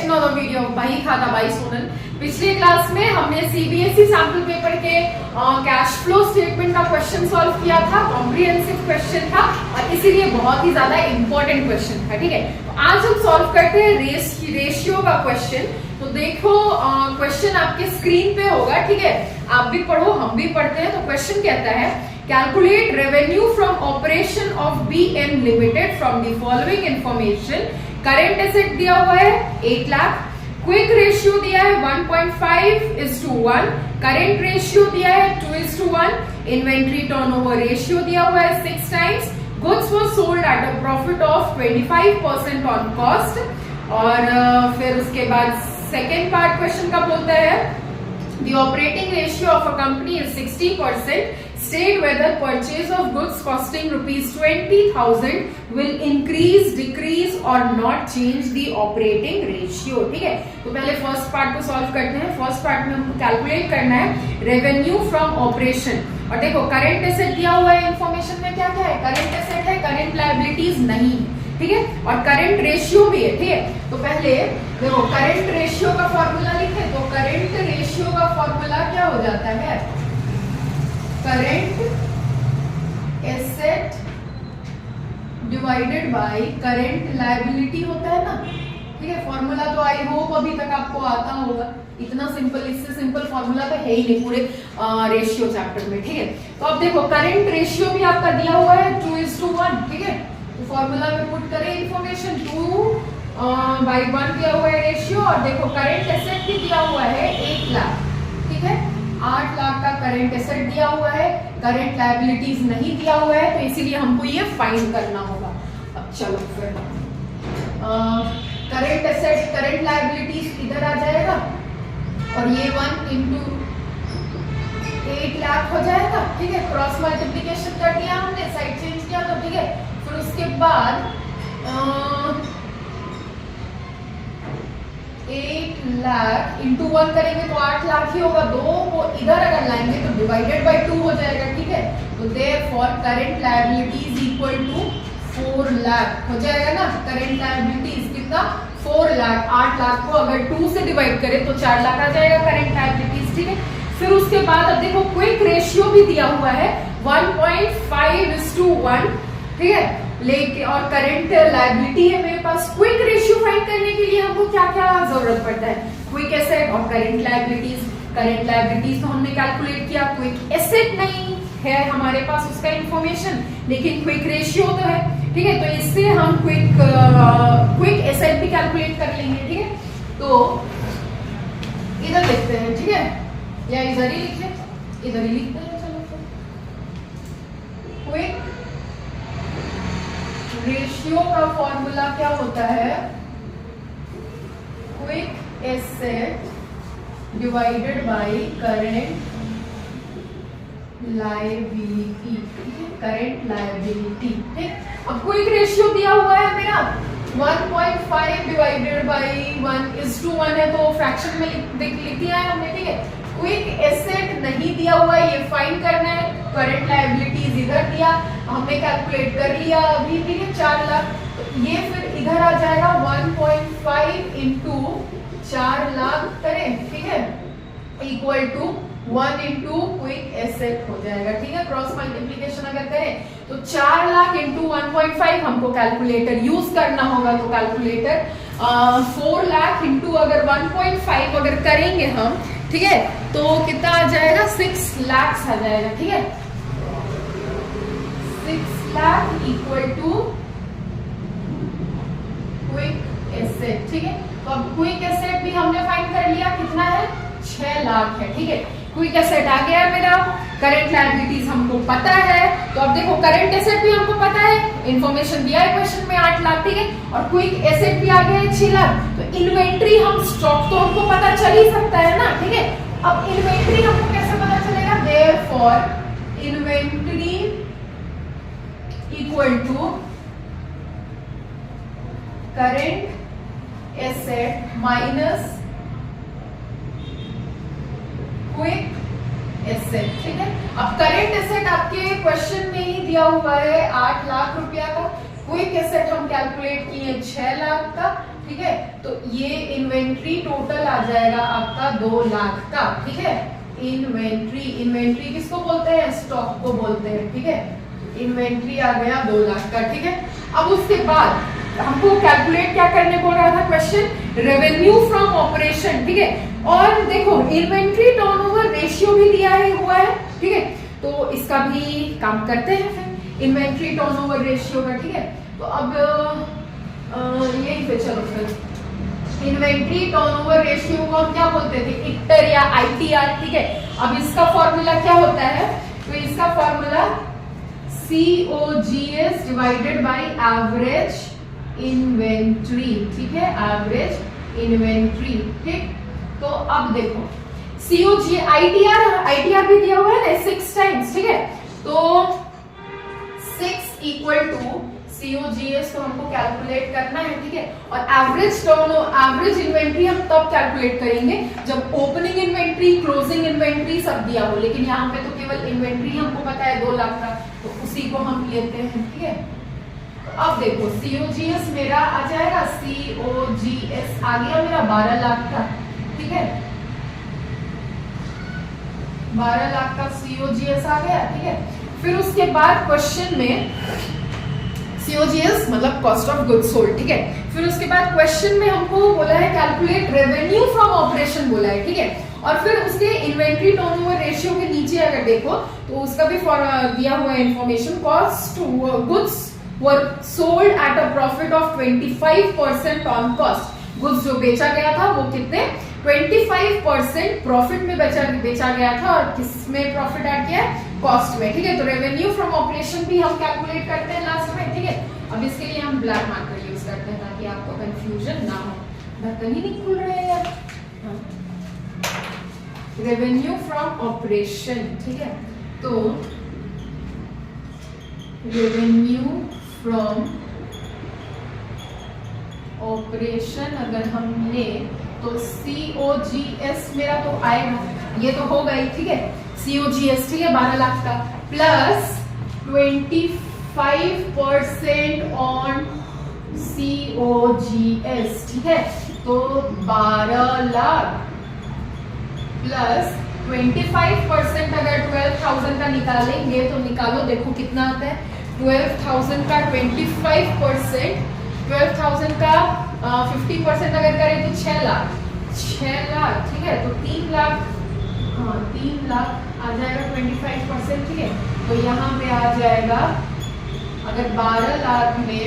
Session of the video भाई खाता भाई सोनल। पिछले क्लास में हमने सीबीएसई सैंपल पेपर के कैश फ्लो स्टेटमेंट का क्वेश्चन सॉल्व किया था। कॉम्प्रिहेंसिव क्वेश्चन था और इसीलिए बहुत ही ज्यादा इंपॉर्टेंट क्वेश्चन था। ठीक है, तो आज हम सॉल्व करते हैं रेशियो का क्वेश्चन। तो देखो क्वेश्चन आपके स्क्रीन पे होगा। ठीक है, आप भी पढ़ो हम भी पढ़ते हैं। तो क्वेश्चन कहता है calculate revenue from operation of BM limited from the following information. Current asset दिया हुआ है 8 लाख, क्विक रेशियो दिया है 1.5:1, करेंट रेशियो दिया है 2:1, इन्वेंट्री टर्नओवर रेशियो दिया हुआ है 6 times, goods were sold at a profit of 25% on cost. और फिर उसके बाद सेकेंड पार्ट क्वेश्चन का बोलता है the operating ratio of a company is 60%. State whether purchase of goods costing rupees 20,000 will increase, decrease or not change the operating ratio. ठीक है, तो पहले फर्स्ट पार्ट को सॉल्व करते हैं। फर्स्ट पार्ट में हमको कैलकुलेट करना है रेवेन्यू फ्रॉम ऑपरेशन। और देखो करंट एसेट दिया हुआ है, इंफॉर्मेशन में क्या क्या है, करंट एसेट है, करंट लायबिलिटीज नहीं। ठीक है, और करंट रेशियो भी है। ठीक है, तो पहले देखो करंट रेशियो का फॉर्मूला लिखे। तो करंट रेशियो का फॉर्मूला क्या हो जाता है, current asset divided by current liability होता है ना। ठीक है, फॉर्मूला तो आई होप अभी तक आपको आता होगा। इतना सिंपल, इससे सिंपल फॉर्मूला तो है ही नहीं पूरे रेशियो चैप्टर में। ठीक है, तो अब देखो करंट रेशियो भी आपका दिया हुआ है 2:1। ठीक है, तो फॉर्मूला में पुट करें इंफॉर्मेशन 2/1 दिया हुआ है रेशियो। और देखो करंट एसेट भी दिया हुआ है 8 लाख। ठीक है, 8 लाख का करंट एसेट दिया हुआ है, करंट लायबिलिटीज नहीं दिया हुआ है, तो इसीलिए हमको ये फाइंड करना होगा। अब चलो फिर करंट एसेट करंट लायबिलिटीज इधर आ जाएगा और ये 1 × 8 लाख हो जाएगा। ठीक है, क्रॉस मल्टीप्लीकेशन कर दिया हमने, साइड चेंज किया तो। ठीक है, फिर उसके बाद 8 लाख × 1 करेंगे तो 8 लाख ही होगा। 2 को इधर अगर लाएंगे तो डिवाइडेड बाय 2 हो जाएगा। ठीक है, तो therefore current liabilities equal to 4 lakh हो जाएगा ना। करंट लायबिलिटीज कितना, 4 लाख। 8 लाख को अगर 2 से डिवाइड करें तो 4 लाख आ जाएगा करंट लायबिलिटीज। ठीक है, फिर उसके बाद अब देखो क्विक रेशियो भी दिया हुआ है 1.5:1। ठीक है, लेके और करंट लायबिलिटी है मेरे पास। क्विक रेशियो फाइंड करने के लिए हमको क्या क्या जरूरत पड़ता है, क्विक एसेट और करंट लायबिलिटीज। करंट लायबिलिटीज तो हमने कैलकुलेट किया, क्विक एसेट नहीं है हमारे पास उसका इंफॉर्मेशन, लेकिन क्विक रेशियो तो है। ठीक है, तो इससे हम क्विक एसेट भी कैलकुलेट कर लेंगे। ठीक है, तो इधर लिखते हैं। ठीक है, या इधर ही लिखे, इधर ही लिखते हैं। चलो क्विक रेशियो का फॉर्मूला क्या होता है, quick asset divided by current liability. Current liability. ठीक, अब क्विक रेशियो दिया हुआ है मेरा 1.5 डिवाइडेड बाय 1:1 है, तो फ्रैक्शन में लिख दिया है हमने। ठीक है, क्विक एसेट नहीं दिया हुआ है, ये फाइंड करना है। करंट लायबिलिटीज इधर दिया, हमने कैलकुलेट कर लिया अभी। ठीक है, 4 लाख, तो ये फिर इधर आ जाएगा 1.5 × 4 लाख करें। ठीक है, इक्वल टू 1 × क्विक एसेट हो जाएगा। ठीक है, क्रॉस मल्टीप्लीकेशन अगर करें तो 4 लाख × 1.5 हमको कैलकुलेटर यूज करना होगा। तो कैलकुलेटर 4 लाख × अगर 1.5 अगर करेंगे हम, ठीक है, तो कितना आ जाएगा, 6 लाख आ जाएगा। ठीक है, 6 lakh equal to quick asset. ठीक है, तो अब क्विक एसेट भी हमने फाइंड कर लिया, कितना है, 6 लाख है। ठीक है, क्विक एसेट आ गया मेरा। करंट लायबिलिटीज हमको पता है, तो अब देखो करंट एसेट भी हमको पता है, इंफॉर्मेशन दिया है क्वेश्चन में 8 लाख। ठीक है, और क्विक एसेट भी आ गया है 6 लाख। तो इन्वेंट्री हम स्टॉक तो हमको पता चल ही सकता है ना। ठीक है, अब इन्वेंट्री हमको कैसे पता चलेगा, therefore inventory equal to current asset minus quick asset. ठीक है, अब करंट एसेट आपके क्वेश्चन में ही दिया हुआ है 8 लाख रुपया का, क्विक एसेट हम कैलकुलेट किए 6 लाख का। ठीक है। तो ये इन्वेंट्री टोटल आ जाएगा आपका 2 लाख का, ठीक है। इन्वेंट्री किसको बोलते हैं, स्टॉक को बोलते हैं, ठीक है। इन्वेंट्री आ गया 2 लाख का, ठीक है। अब उसके बाद हमको कैलकुलेट क्या करने बोल रहा था क्वेश्चन, रेवेन्यू फ्रॉम ऑपरेशन, ठीक है। और देखो इन्वेंट्री टर्नओवर रेशियो भी दिया ही हुआ है, ठीक है। तो इसका भी काम करते हैं फिर इन्वेंट्री टर्नओवर रेशियो का, ठीक है। तो अब यही पे चलो फिर इन्वेंट्री टर्नओवर रेशियो को हम क्या बोलते थे, इक्टर या आईटीआर, ठीक है। अब इसका फॉर्मूला क्या होता है, तो इसका formula COGS divided by average inventory, ठीक है, एवरेज इन्वेंट्री, ठीक। तो अब देखो आईटीआर भी दिया हुआ है ना 6 टाइम्स, ठीक है। तो 6 इक्वल टू COGS तो हमको कैलकुलेट करना है, ठीक है। और एवरेज इन्वेंट्री हम तब कैलकुलेट करेंगे जब ओपनिंग इन्वेंट्री, क्लोजिंग इन्वेंट्री सब दिया हो, लेकिन यहाँ पे तो केवल इन्वेंट्री हमको पता है 2 लाख का, तो उसी को हम लेते हैं, ठीक है। तो अब देखो COGS मेरा आ जाएगा, COGS आ गया मेरा 12 लाख का, ठीक है। 12 लाख का COGS आ गया, ठीक है। फिर उसके बाद क्वेश्चन में COGS मतलब कॉस्ट ऑफ गुड्स सोल्ड, ठीक है। फिर उसके बाद क्वेश्चन में हमको बोला है कैलकुलेट रेवेन्यू फ्रॉम ऑपरेशन बोला है, ठीक है। और फिर उसके इन्वेंट्री टर्नओवर रेशियो के नीचे अगर देखो तो उसका भी दिया हुआ है information, cost goods were sold at a profit of 25% on cost. Goods जो बेचा गया था वो कितने 25% प्रॉफिट में बेचा गया था, और किसमें प्रॉफिट ऐड किया है, कॉस्ट में, ठीक है। तो रेवेन्यू फ्रॉम ऑपरेशन भी हम कैलकुलेट करते हैं लास्ट में, ठीक है। अब इसके लिए हम ब्लैक मार्कर यूज करते हैं ताकि आपको कंफ्यूजन ना हो, ढक्कन ही नहीं खुल रहे हैं यार। रेवेन्यू फ्रॉम ऑपरेशन, ठीक है। तो रेवेन्यू फ्रॉम ऑपरेशन अगर हम ले तो COGS मेरा तो आएगा, ये तो होगा ही, ठीक है। COGS, ठीक है, 12 लाख का प्लस 25% ऑन COGS, ठीक है। तो 12 लाख प्लस 25% अगर 12,000 का निकालेंगे तो निकालो, देखो कितना आता है 12,000 का 25%, 12,000 का 50% अगर करें तो 6 लाख, ठीक है। तो 3 लाख, हाँ 3 लाख आ जाएगा 25%, ठीक है। तो यहाँ पे आ जाएगा अगर 12 लाख में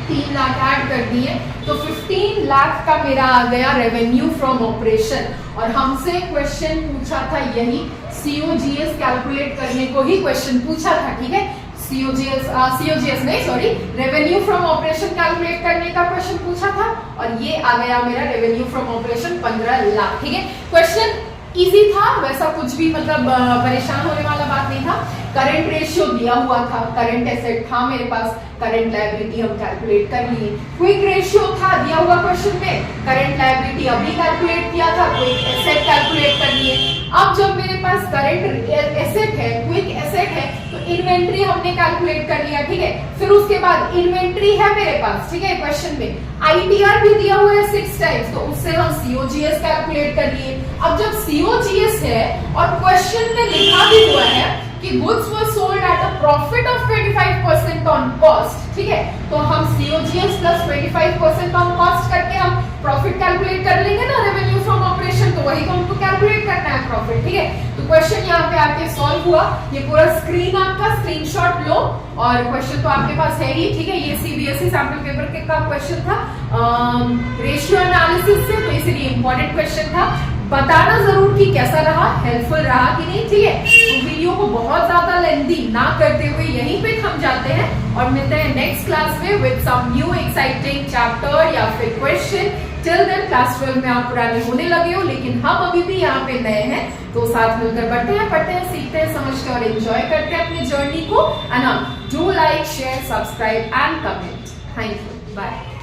3 लाख ऐड कर दिए तो 15 लाख का मेरा आ गया रेवेन्यू फ्रॉम ऑपरेशन। और हमसे क्वेश्चन पूछा था यही, COGS कैलकुलेट करने को ही क्वेश्चन पूछा था, ठीक है। COGS नहीं sorry, revenue from operation calculate करने का क्वेश्चन पूछा था, और ये आ गया मेरा रेवेन्यू फ्रॉम ऑपरेशन 15 लाख, ठीक है। क्वेश्चन इजी था, वैसा कुछ भी मतलब परेशान होने वाला बात नहीं था। करंट रेशियो दिया हुआ था, करंट एसेट था मेरे पास, करंट लायबिलिटी हम कैलकुलेट कर लिए। क्विक रेशियो था दिया हुआ क्वेश्चन में, करंट लायबिलिटी अभी कैलकुलेट किया था, क्विक एसेट कैलकुलेट कर लिए। अब जब मेरे पास करंट एसेट है, क्विक एसेट है, तो इन्वेंट्री हमने कैलकुलेट कर लिया, ठीक है। फिर उसके बाद इन्वेंट्री है मेरे पास, ठीक है, क्वेश्चन में आईटीआर भी दिया हुआ है 6 टाइम्स, तो उससे हम COGS कैलकुलेट कर लिए। अब जब COGS है और क्वेश्चन में लिखा भी हुआ है कि goods were sold at a profit of 25% on cost, ठीक है, तो हम COGS प्लस 25% ऑन कॉस्ट करके हम प्रॉफिट कैलकुलेट कर लेंगे ना, रेवेन्यू फ्रॉम ऑपरेशन, तो वही तो हमको कैलकुलेट करना है प्रॉफिट, ठीक है। तो क्वेश्चन यहाँ पे आके सॉल्व हुआ, ये पूरा स्क्रीन आपका स्क्रीनशॉट लो, और क्वेश्चन तो आपके पास है ही, ठीक है। ये CBSE सैंपल पेपर के का क्वेश्चन था रेशियो एनालिसिस से, तो इसलिए इंपॉर्टेंट क्वेश्चन था। बताना जरूर कि कैसा रहा, हेल्पफुल रहा कि नहीं, ठीक है। तो वीडियो को बहुत ज्यादा लेंथी ना करते हुए यहीं पे थम जाते हैं और मिलते हैं नेक्स्ट क्लास में with some new exciting chapter या फिर क्वेश्चन। टिल देन क्लास 12 में आप पुराने होने लगे हो, लेकिन हम अभी भी यहाँ पे नए हैं, तो साथ मिलकर बढ़ते हैं, पढ़ते हैं, सीखते हैं, समझते हैं और एंजॉय करते हैं अपनी जर्नी को। And do like, share, subscribe and comment. Thank you, bye.